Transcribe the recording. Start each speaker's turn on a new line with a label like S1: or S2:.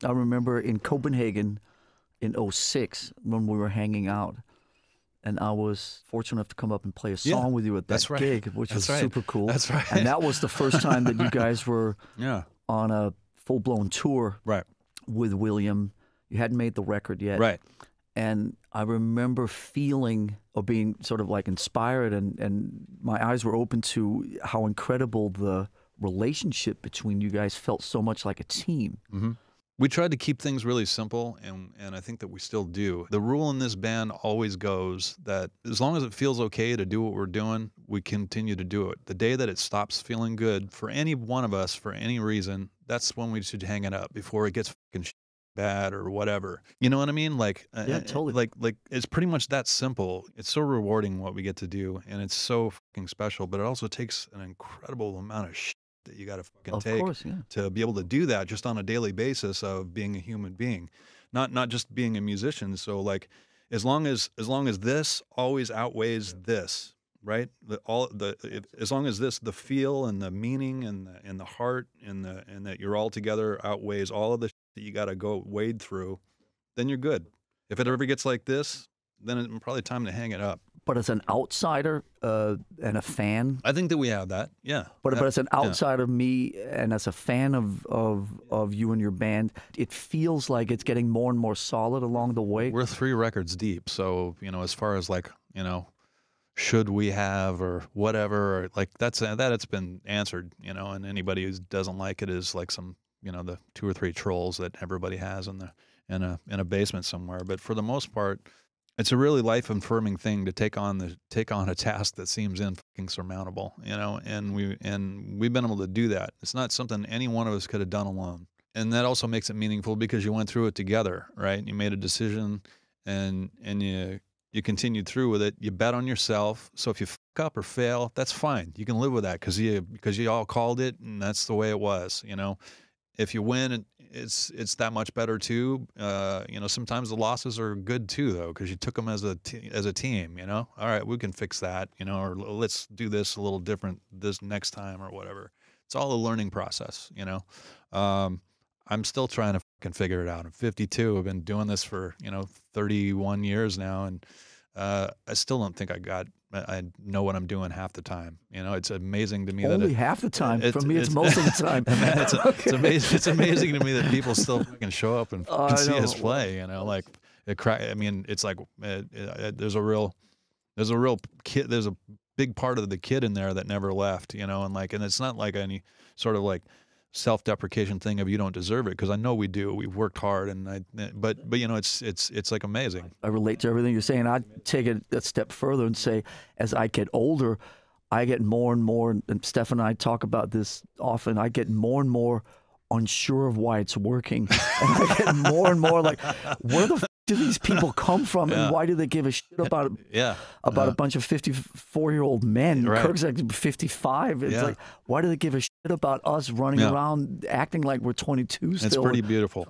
S1: I remember in Copenhagen in '06 when we were hanging out, and I was fortunate enough to come up and play a
S2: Yeah,
S1: song with you at that
S2: that's right.
S1: gig, which was
S2: That's right.
S1: super cool.
S2: That's right.
S1: And that was the first time that you guys were
S2: Yeah.
S1: on a full-blown tour
S2: Right.
S1: with William. You hadn't made the record yet.
S2: Right.
S1: And I remember feeling or being sort of like inspired, and my eyes were open to how incredible the relationship between you guys felt, so much like a team.
S2: Mm-hmm. We tried to keep things really simple, and I think that we still do. The rule in this band always goes that as long as it feels okay to do what we're doing, we continue to do it. The day that it stops feeling good for any one of us for any reason, that's when we should hang it up before it gets fucking bad or whatever. You know what I mean? Like,
S1: Yeah, totally.
S2: Like it's pretty much that simple. It's so rewarding what we get to do, and it's so fucking special. But it also takes an incredible amount of shit that you got to fucking
S1: Of
S2: take
S1: course, yeah.
S2: to be able to do that just on a daily basis of being a human being, not just being a musician. So like, as long as this always outweighs this, right? As long as this, the feel and the meaning and the heart and that you're all together outweighs all of the shit that you got to go wade through, then you're good. If it ever gets like this, then it's probably time to hang it up.
S1: But as an outsider and a fan,
S2: I think that we have that, yeah.
S1: but as an outsider, me, and as a fan of you and your band, it feels like it's getting more and more solid along the way.
S2: We're 3 records deep, so as far as like should we have or whatever, or like that it's been answered, and anybody who doesn't like it is like some the 2 or 3 trolls that everybody has in a basement somewhere. But for the most part, it's a really life-affirming thing to take on a task that seems insurmountable, and we've been able to do that. It's not something any one of us could have done alone, and that also makes it meaningful because you went through it together, right? You made a decision, and you continued through with it. You bet on yourself. So if you fuck up or fail, that's fine. You can live with that because you all called it, and that's the way it was. If you win, it's that much better too. Sometimes the losses are good too, though, because you took them as a team. All right, we can fix that. Or let's do this a little different this next time or whatever. It's all a learning process. I'm still trying to fucking figure it out. I'm 52. I've been doing this for 31 years now, and I still don't think I know what I'm doing half the time. It's amazing to me
S1: Only half the time. For me, it's most of the time.
S2: Man, it's amazing to me that people still fucking show up and see us play. Like it's like there's a big part of the kid in there that never left. And it's not like any sort of like self-deprecation thing of you don't deserve it, because I know we do. We've worked hard, but it's like amazing.
S1: I relate to everything you're saying. I'd take it a step further and say, as I get older, I get more and more, and Steph and I talk about this often, I get more and more unsure of why it's working. And I get more and more like, where the do these people come from, and why do they give a shit about a bunch of 54-year-old men?
S2: Right.
S1: Kirk's like 55. It's like, why do they give a shit about us running around acting like we're 22 still?
S2: It's pretty beautiful.